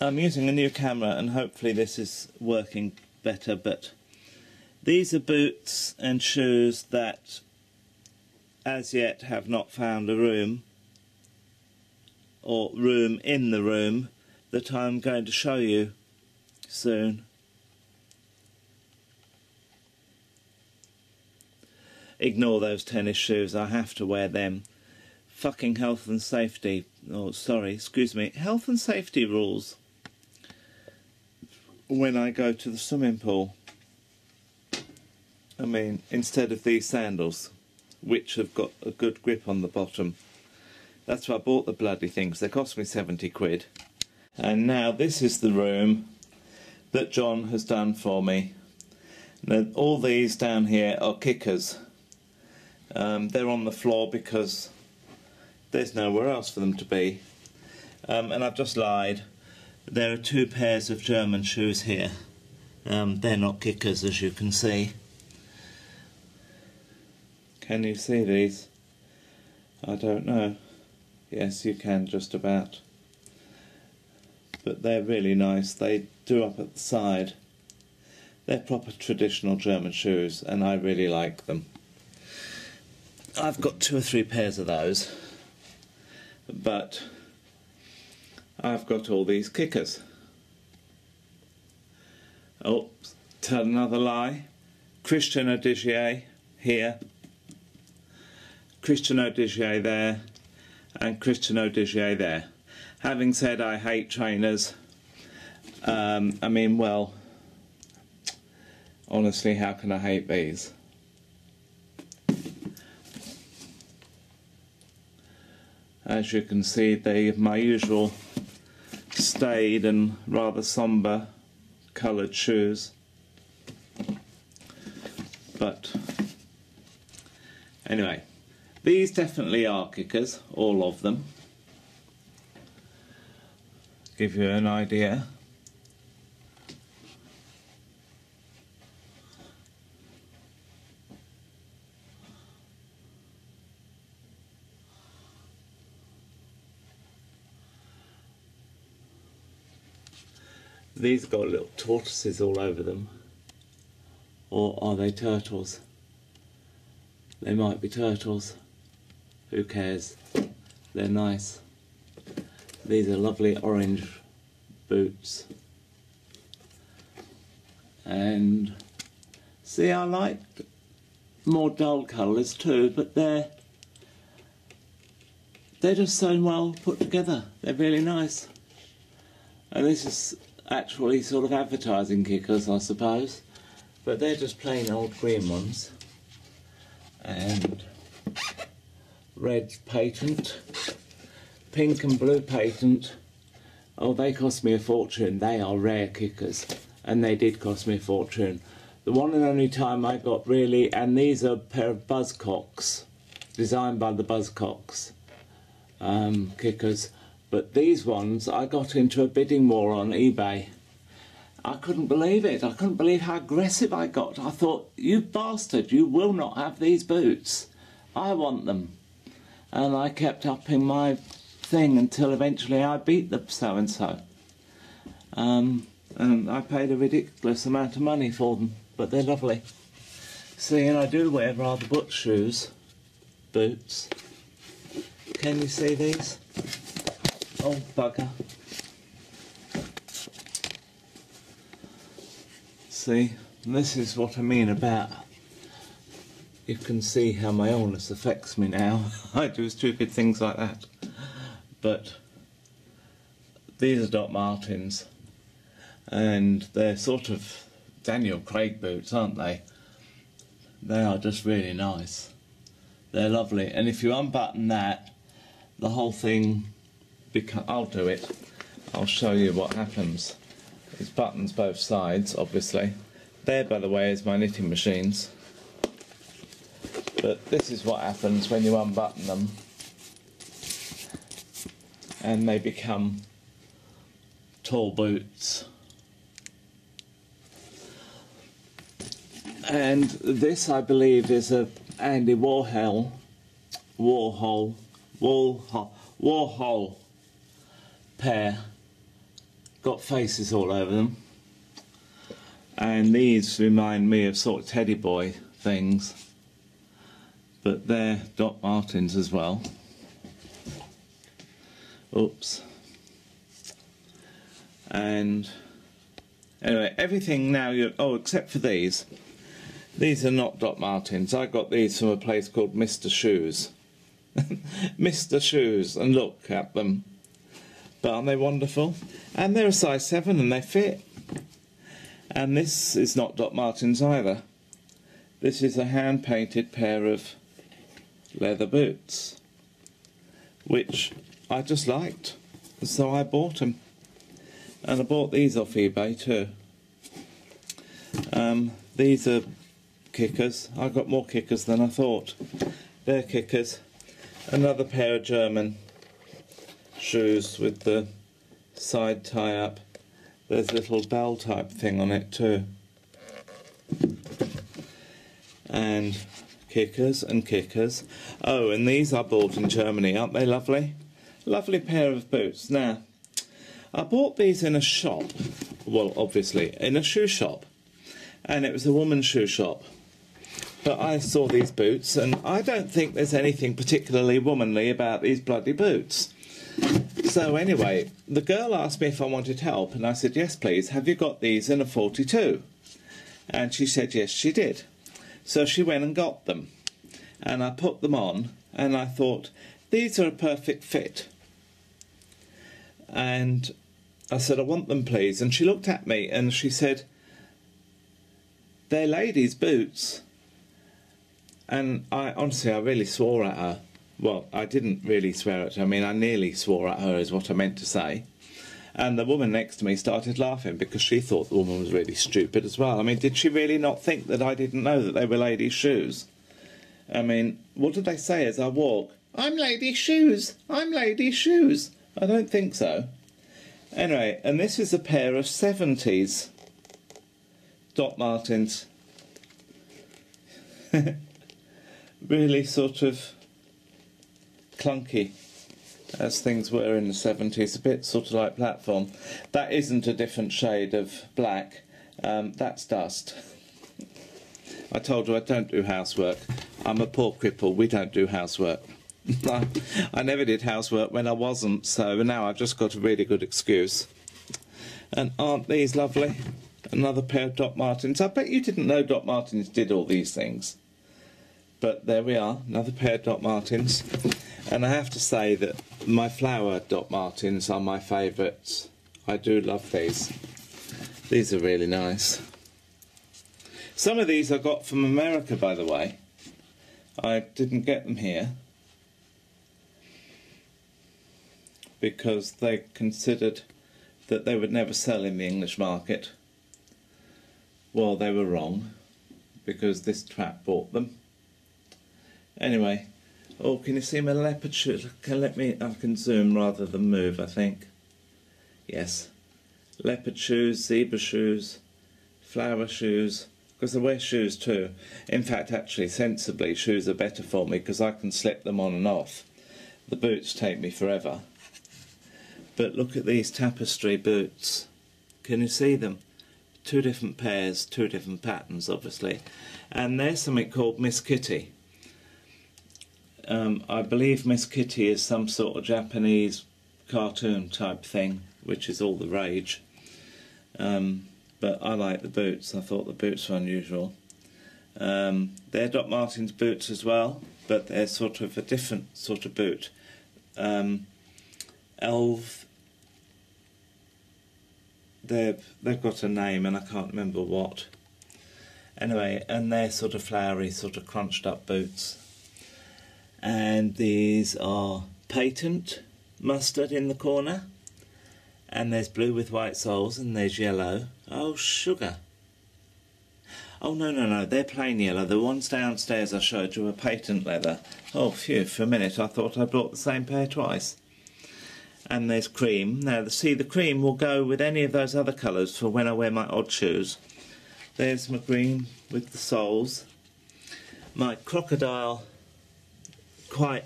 I'm using a new camera and hopefully this is working better, but these are boots and shoes that as yet have not found a room, or room in the room, that I'm going to show you soon. Ignore those tennis shoes, I have to wear them. Fucking health and safety, health and safety rules when I go to the swimming pool. I mean, instead of these sandals, which have got a good grip on the bottom. That's why I bought the bloody things. They cost me 70 quid. And now this is the room that John has done for me. Now, all these down here are kickers. They're on the floor because there's nowhere else for them to be. And I've just lied. There are 2 pairs of German shoes here. They're not kickers, as you can see. Can you see these? I don't know. Yes, you can just about. But they're really nice. They do up at the side. They're proper traditional German shoes and I really like them. I've got 2 or 3 pairs of those. But I've got all these kickers. Oh, tell another lie. Christian Audigier here. Christian Audigier there, and Christian Audigier there. Having said I hate trainers, I mean, well, honestly, how can I hate these? As you can see, they're my usual staid and rather sombre coloured shoes. But anyway, these definitely are kickers, all of them. Give you an idea. These got little tortoises all over them. Or are they turtles? They might be turtles. Who cares? They're nice. These are lovely orange boots. And see, I like more dull colours too, but they're just so well put together. They're really nice. And this is actually sort of advertising kickers, I suppose, but they're just plain old green ones. And red patent, pink and blue patent. Oh, they cost me a fortune. They are rare kickers, and they did cost me a fortune. The one and only time I got really, and these are a pair of Buzzcocks, designed by the Buzzcocks kickers, but these ones I got into a bidding war on eBay. I couldn't believe it. I couldn't believe how aggressive I got. I thought, you bastard, you will not have these boots. I want them. And I kept upping my thing until eventually I beat the so-and-so. And I paid a ridiculous amount of money for them, but they're lovely. See, and I do wear rather butch shoes, boots. Can you see these? Oh, bugger. See, this is what I mean about, you can see how my illness affects me now. I do stupid things like that. But these are Dr Martens, and they're sort of Daniel Craig boots, aren't they? They are just really nice. They're lovely, and if you unbutton that, the whole thing I'll do it. I'll show you what happens. There's buttons both sides, obviously. There, by the way, is my knitting machines. But this is what happens when you unbutton them. And they become tall boots. And this, I believe, is a Andy Warhol pair got faces all over them. And these remind me of sort of teddy boy things. But they're Dr Martens as well. Oops. And anyway, everything now, oh, except for these. These are not Dr Martens. I got these from a place called Mr Shoes. Mr Shoes, and look at them. But aren't they wonderful? And they're a size 7 and they fit. And this is not Dr Martens either. This is a hand-painted pair of leather boots, which I just liked, so I bought them. And I bought these off eBay too. These are Kickers. I got more Kickers than I thought. They're Kickers. Another pair of German shoes with the side tie-up. There's a little bell type thing on it too. And Kickers and Kickers. Oh, and these I bought in Germany. Aren't they lovely? Lovely pair of boots. Now, I bought these in a shop. Well, obviously, in a shoe shop. And it was a woman's shoe shop. But I saw these boots, and I don't think there's anything particularly womanly about these bloody boots. So anyway, the girl asked me if I wanted help, and I said, yes please, have you got these in a 42? And she said yes she did. So she went and got them, and I put them on, and I thought, these are a perfect fit. And I said, I want them please, and she looked at me and she said, they're ladies' boots. And I really swore at her. Well, I didn't really swear at her. I mean, I nearly swore at her is what I meant to say. And the woman next to me started laughing because she thought the woman was really stupid as well. I mean, did she really not think that I didn't know that they were ladies' shoes? I mean, what did they say as I walk? I'm ladies' shoes. I'm ladies' shoes. I don't think so. Anyway, and this is a pair of 70s Dr Martens. Really sort of clunky, as things were in the 70s, a bit sort of like platform. That isn't a different shade of black, that's dust. I told you I don't do housework. I'm a poor cripple, we don't do housework. I never did housework when I wasn't, so now I've just got a really good excuse. And aren't these lovely? Another pair of Dr Martens. I bet you didn't know Dr Martens did all these things. But there we are, another pair of Dr Martens. And I have to say that my flower Dr Martens are my favourites. I do love these. These are really nice. Some of these I got from America, by the way. I didn't get them here because they considered that they would never sell in the English market. Well, they were wrong, because this trap bought them. Anyway, oh, can you see my leopard shoes? I can zoom rather than move, I think. Yes. Leopard shoes, zebra shoes, flower shoes, because I wear shoes too. In fact, actually, sensibly, shoes are better for me because I can slip them on and off. The boots take me forever. But look at these tapestry boots. Can you see them? 2 different pairs, 2 different patterns, obviously. And there's something called Miss Kitty. I believe Miss Kitty is some sort of Japanese cartoon type thing, which is all the rage. But I like the boots. I thought the boots were unusual. They're Dr Martens boots as well, but they're sort of a different sort of boot. They've got a name and I can't remember what. Anyway, and they're sort of flowery, sort of crunched up boots. And these are patent mustard in the corner. And there's blue with white soles and there's yellow. Oh, sugar. Oh, no, they're plain yellow. The ones downstairs I showed you are patent leather. Oh, phew, for a minute I thought I bought the same pair twice. And there's cream. Now, see, the cream will go with any of those other colours for when I wear my odd shoes. There's my green with the soles. My crocodile, quite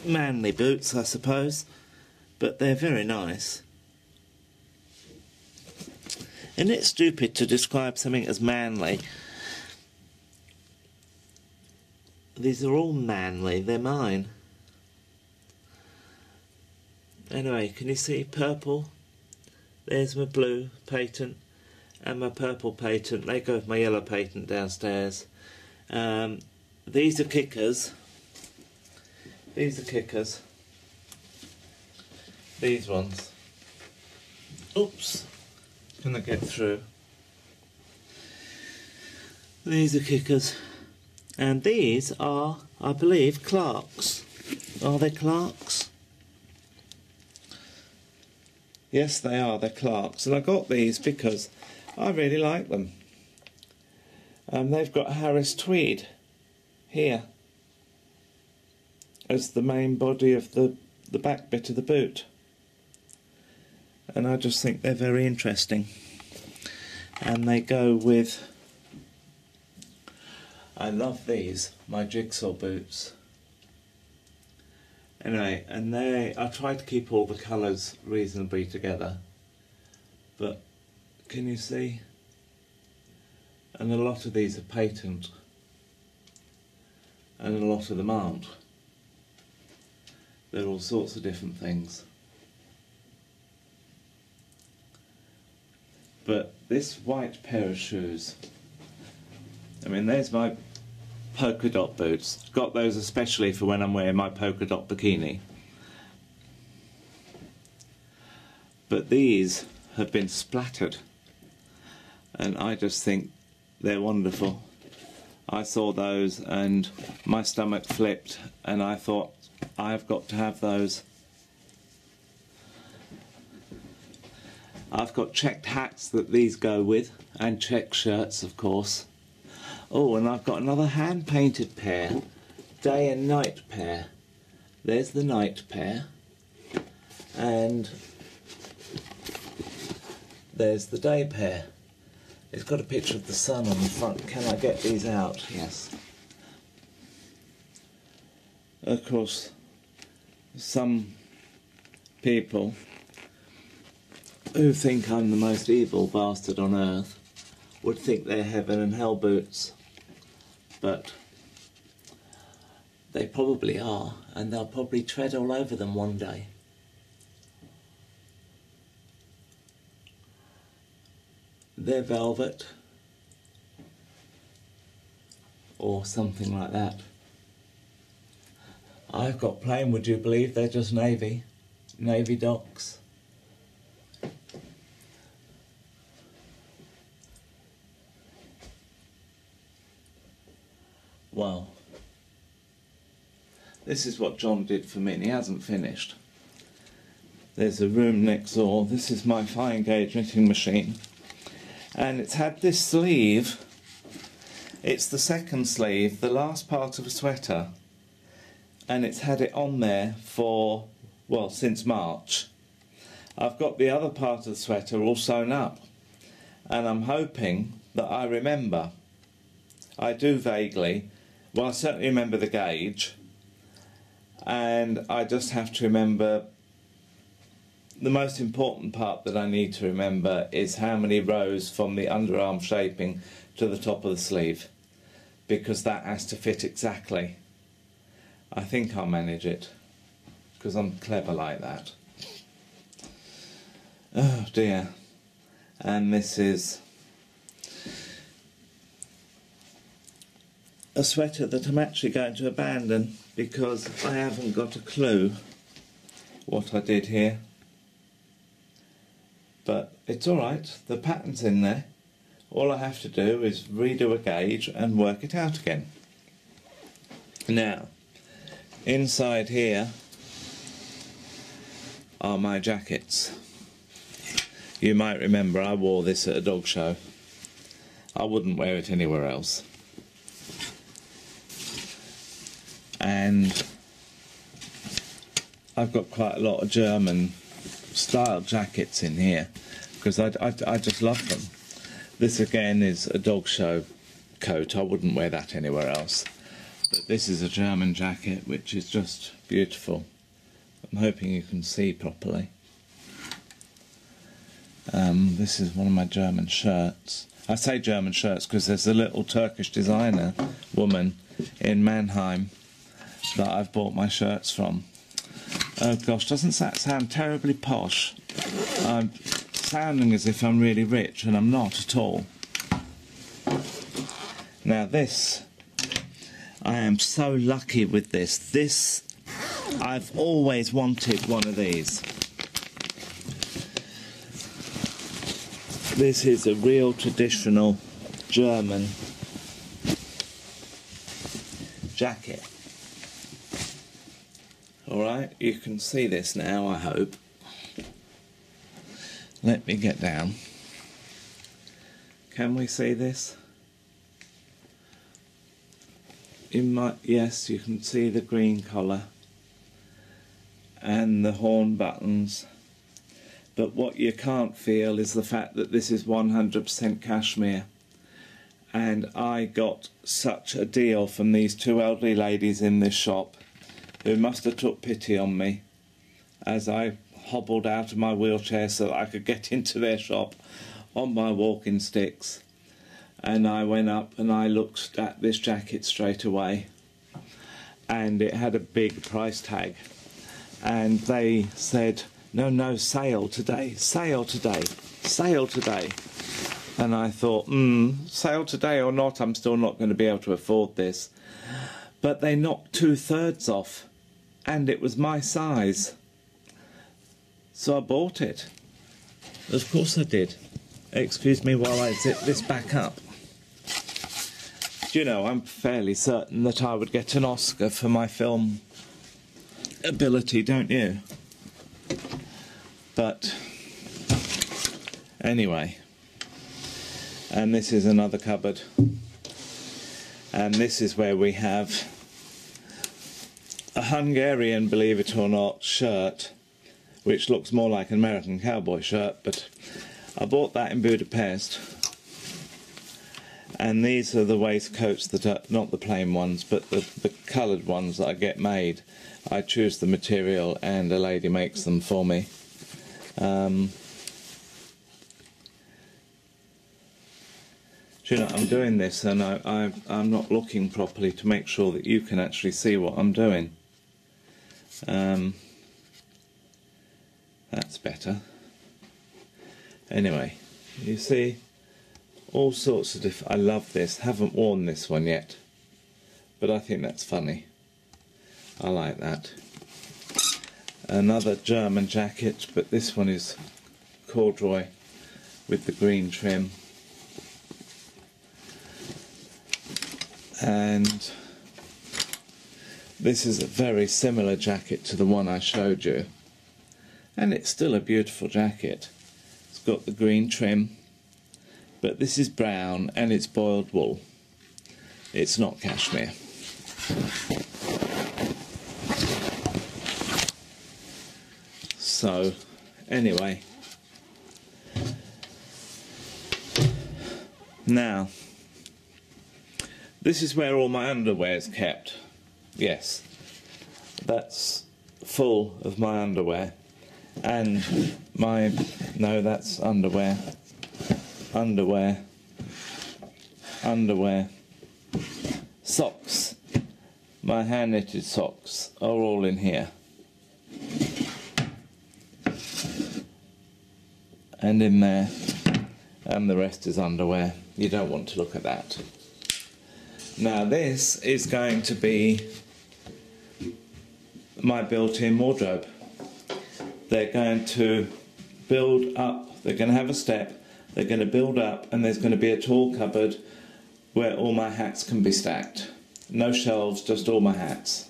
manly boots, I suppose, but they're very nice. Isn't it stupid to describe something as manly? These are all manly, they're mine. Anyway, can you see purple? There's my blue patent and my purple patent. They go with my yellow patent downstairs. These are kickers. These are kickers. These ones. Oops. Can I get through? These are kickers. And these are, I believe, Clarks. Are they Clarks? Yes, they are. They're Clarks. And I got these because I really like them. They've got Harris tweed here as the main body of the back bit of the boot. And I just think they're very interesting. And they go with... I love these, my jigsaw boots. Anyway, and I try to keep all the colours reasonably together. But can you see? And a lot of these are patent. And a lot of them aren't. They're all sorts of different things. But this white pair of shoes, I mean, there's my polka dot boots. Got those especially for when I'm wearing my polka dot bikini. But these have been splattered. And I just think they're wonderful. I saw those and my stomach flipped and I thought, I've got to have those. I've got checked hats that these go with, and checked shirts, of course. Oh, and I've got another hand-painted pair, day and night pair. There's the night pair, and there's the day pair. It's got a picture of the sun on the front. Can I get these out? Yes. Of course, some people who think I'm the most evil bastard on earth would think they're heaven and hell boots, but they probably are, and they'll probably tread all over them one day. They're velvet or something like that. I've got plain, would you believe, they're just navy docks. Well, this is what John did for me, and he hasn't finished. There's a room next door. This is my fine gauge knitting machine, and it's had this sleeve. It's the second sleeve, the last part of a sweater, and it's had it on there for, well, since March. I've got the other part of the sweater all sewn up, and I'm hoping that I remember. I do vaguely. Well, I certainly remember the gauge, and I just have to remember the most important part that I need to remember is how many rows from the underarm shaping to the top of the sleeve, because that has to fit exactly. I think I'll manage it, because I'm clever like that. Oh dear. And this is a sweater that I'm actually going to abandon because I haven't got a clue what I did here. But it's alright, the pattern's in there. All I have to do is redo a gauge and work it out again. Now, inside here are my jackets. You might remember I wore this at a dog show. I wouldn't wear it anywhere else. And I've got quite a lot of German style jackets in here because I just love them. This again is a dog show coat. I wouldn't wear that anywhere else. But this is a German jacket which is just beautiful. I'm hoping you can see properly. This is one of my German shirts. I say German shirts because there's a little Turkish designer woman in Mannheim that I've bought my shirts from. Oh gosh, doesn't that sound terribly posh? I'm sounding as if I'm really rich, and I'm not at all. Now this, I am so lucky with this. This, I've always wanted one of these. This is a real traditional German jacket. Alright, you can see this now, I hope. Let me get down. Can we see this? Yes, you can see the green collar and the horn buttons. But what you can't feel is the fact that this is 100% cashmere. And I got such a deal from these two elderly ladies in this shop who must have took pity on me as I hobbled out of my wheelchair so that I could get into their shop on my walking sticks. And I went up and I looked at this jacket straight away, and it had a big price tag, and they said, no, sale today, sale today, sale today. And I thought, sale today or not, I'm still not going to be able to afford this. But they knocked 2/3 off, and it was my size. So I bought it. Of course I did. Excuse me while I zip this back up. Do you know, I'm fairly certain that I would get an Oscar for my film ability, don't you? But anyway, and this is another cupboard, and this is where we have a Hungarian, believe it or not, shirt, which looks more like an American cowboy shirt, but I bought that in Budapest. And these are the waistcoats that are not the plain ones, but the coloured ones that I get made. I choose the material and a lady makes them for me. Do you know, I'm doing this and I'm not looking properly to make sure that you can actually see what I'm doing. That's better. Anyway, you see, all sorts of different... I love this. Haven't worn this one yet, but I think that's funny. I like that. Another German jacket, but this one is corduroy with the green trim. And this is a very similar jacket to the one I showed you. And it's still a beautiful jacket. It's got the green trim, but this is brown and it's boiled wool. It's not cashmere. So, anyway. Now, this is where all my underwear is kept. Yes, that's full of my underwear. And my... no, that's underwear. Underwear. Underwear. Socks. My hand-knitted socks are all in here. And in there. And the rest is underwear. You don't want to look at that. Now this is going to be my built-in wardrobe. They're going to build up, they're going to have a step, they're going to build up, and there's going to be a tall cupboard where all my hats can be stacked. No shelves, just all my hats.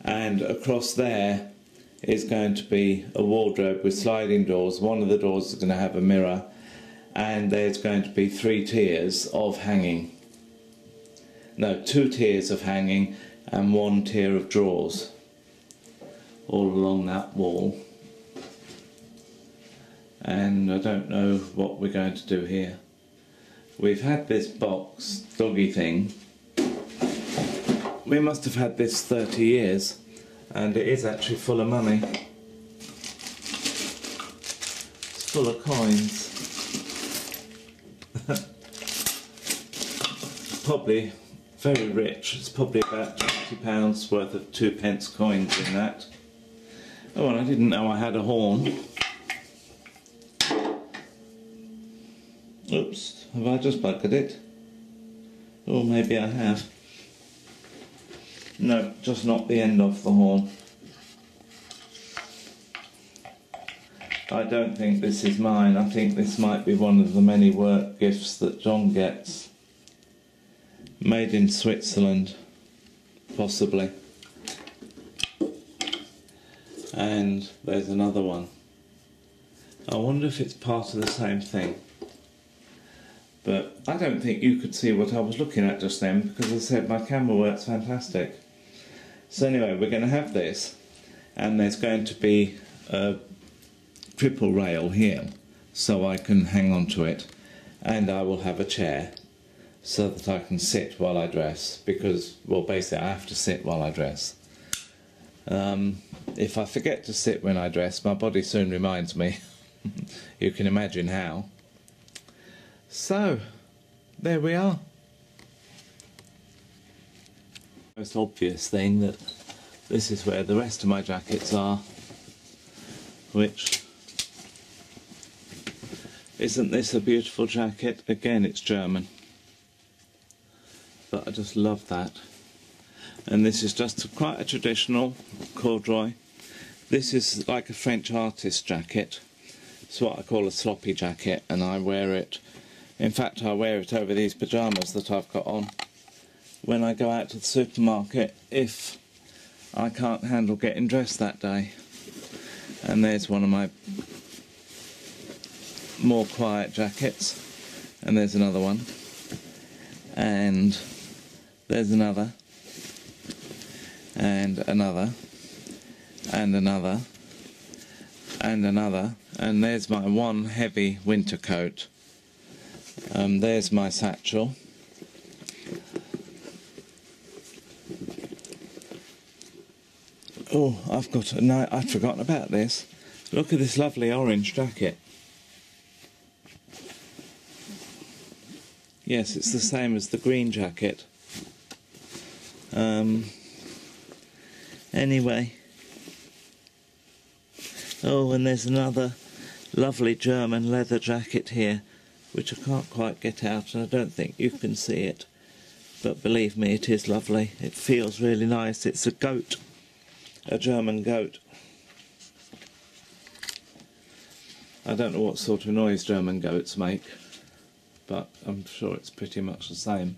And across there is going to be a wardrobe with sliding doors. One of the doors is going to have a mirror, and there's going to be 3 tiers of hanging. No, 2 tiers of hanging and 1 tier of drawers all along that wall. And I don't know what we're going to do here. We've had this box doggy thing. We must have had this 30 years, and it is actually full of money. It's full of coins. Probably very rich. It's probably about £20 worth of 2p coins in that. Oh, and I didn't know I had a horn. Oops, have I just buggered it? Or maybe I have. No, just not the end of the horn. I don't think this is mine. I think this might be one of the many work gifts that John gets. Made in Switzerland, possibly. And there's another one. I wonder if it's part of the same thing. But I don't think you could see what I was looking at just then, because as I said, my camera works fantastic. So anyway, we're going to have this, and there's going to be a triple rail here, so I can hang on to it, and I will have a chair, so that I can sit while I dress, because, well, basically I have to sit while I dress. If I forget to sit when I dress, my body soon reminds me. You can imagine how. So, there we are. Most obvious thing that this is where the rest of my jackets are, which, isn't this a beautiful jacket? Again, it's German, but I just love that. And this is just quite a traditional corduroy. This is like a French artist jacket. It's what I call a sloppy jacket, and I wear it. In fact, I wear it over these pyjamas that I've got on when I go out to the supermarket if I can't handle getting dressed that day. And there's one of my more quiet jackets, and there's another one, and there's another, and another, and another, and another, and there's my one heavy winter coat. There's my satchel. Oh, no, I'd forgotten about this. Look at this lovely orange jacket. Yes, it's the same as the green jacket. Anyway. Oh, and there's another lovely German leather jacket here, which I can't quite get out, and I don't think you can see it. But believe me, it is lovely. It feels really nice. It's a goat. A German goat. I don't know what sort of noise German goats make, but I'm sure it's pretty much the same.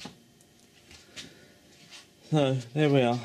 So, there we are.